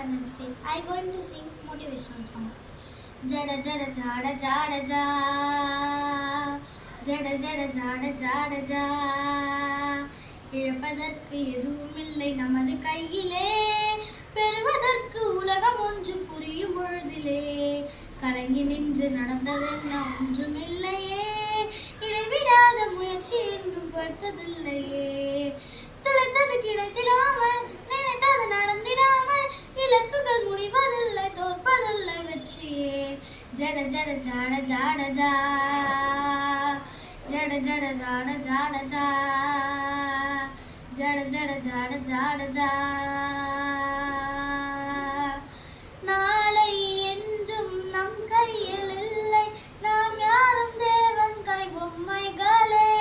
Independence Day, I am going to sing motivational song. Jada jada jada jada ja, jada jada jada jada ja. இழப்பதற்கு எதுவுமில்லை நமது கையிலே, பெறுவதற்கு உலகம் ஒன்று புரியும் பொழுதிலே, கலங்கி நின்று நடந்ததென்ன ஒன்றுமில்லையே, இடைவிடாத முயற்சி என்றும் படுத்ததில்லையே, தொலைத்தது கிடைத்திடாமல் நினைத்தது நடந்திடாமல், இலக்குகள் முடிவதில்லை தோற்பதில்லை வெற்றியே. ஜட ஜட ஜாட ஜாட ஜா, ஜட ஜட ஜாட ஜாட ஜா, ஜட ஜட ஜாட ஜாட ஜா. நாளை என்றும் நம் கையில் இல்லை, நாம் யாரும் தேவன் கை பொம்மைகளே.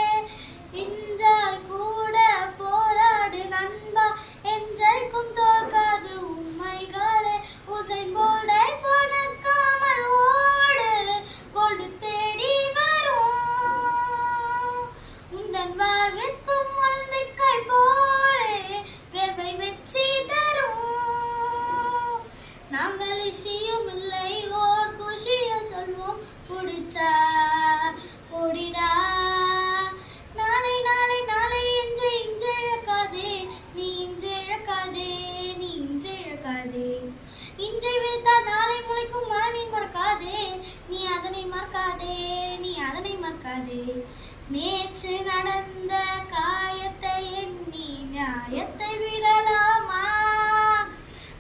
இன்றால் கூட போராடு நண்பா, என்றைக்கும் தோற்காது உண்மைகளே. உசைன் போல்டை போனக்காமல் ஓடு, கோல்டு தேடி வரும். உந்தன் வாழ்விற்கும் உழந்தைக்கை போலே வேர்வை வெற்றி தரும். நாங்கள் இசையும் இல்லை ஓர் குஷியில் சொல்வோம், குடிச்சா ஓடிடா. நாளை நாளை நாளை இன்று இன்று இழக்காதே, நீ இன்று இழக்காதே, நீ இன்று இழக்காதே. இன்றை விழுத்தால் நாளை முளைக்கும் நீ மறக்காதே, நீ அதனை மறக்காதே, நீ அதனை மறக்காதே. நேற்று நடந்த காயத்தை எண்ணி நியாயத்தை விடலாமா?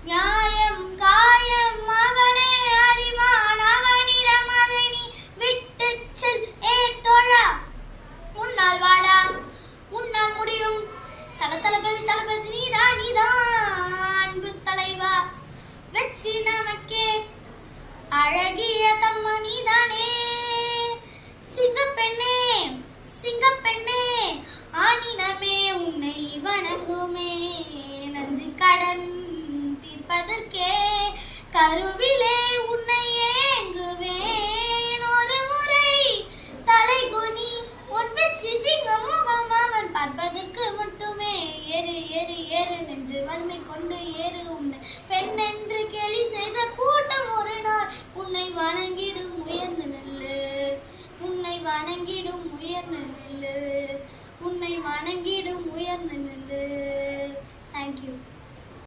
நியாயம் காயம் அவனே அறிவான், அவனிடம் அதை நீ விட்டுச் செல். ஏ தோழா, உன்னால் வாடா, உன்னால் முடியும். தளபதி தளபதி நீதான் நீதான் அன்பு தலைவா, வெற்றி நமக்கே அழகிய தம்மா நீதானே. சிங்கப்பெண்ணே சிங்கப்பெண்ணே ஆனினமே உன்னை வணங்குமே, நன்றி கடன் தீர்ப்பதற்கே கருவிலே உன்னை ஏங்குவேன். ஒரு முறை தலைகுனி உன் வெற்றி சிங்கம் முகம் அவன் பார்ப்பதற்கு மட்டுமே. ஏறு ஏறு ஏறு நெஞ்சு வன்மை கொண்டு ஏறு, உன்னை பெண் என்று கேலி செய்த கூட்டம் ஒரு நாள் உன்னை வணங்கிடும் உயர்ந்து நெல்லு, உன்னை வணங்கிடும் உயர்ந்து நெல்லு, உன்னை வணங்கிடும் உயர்ந்து நெல்லு.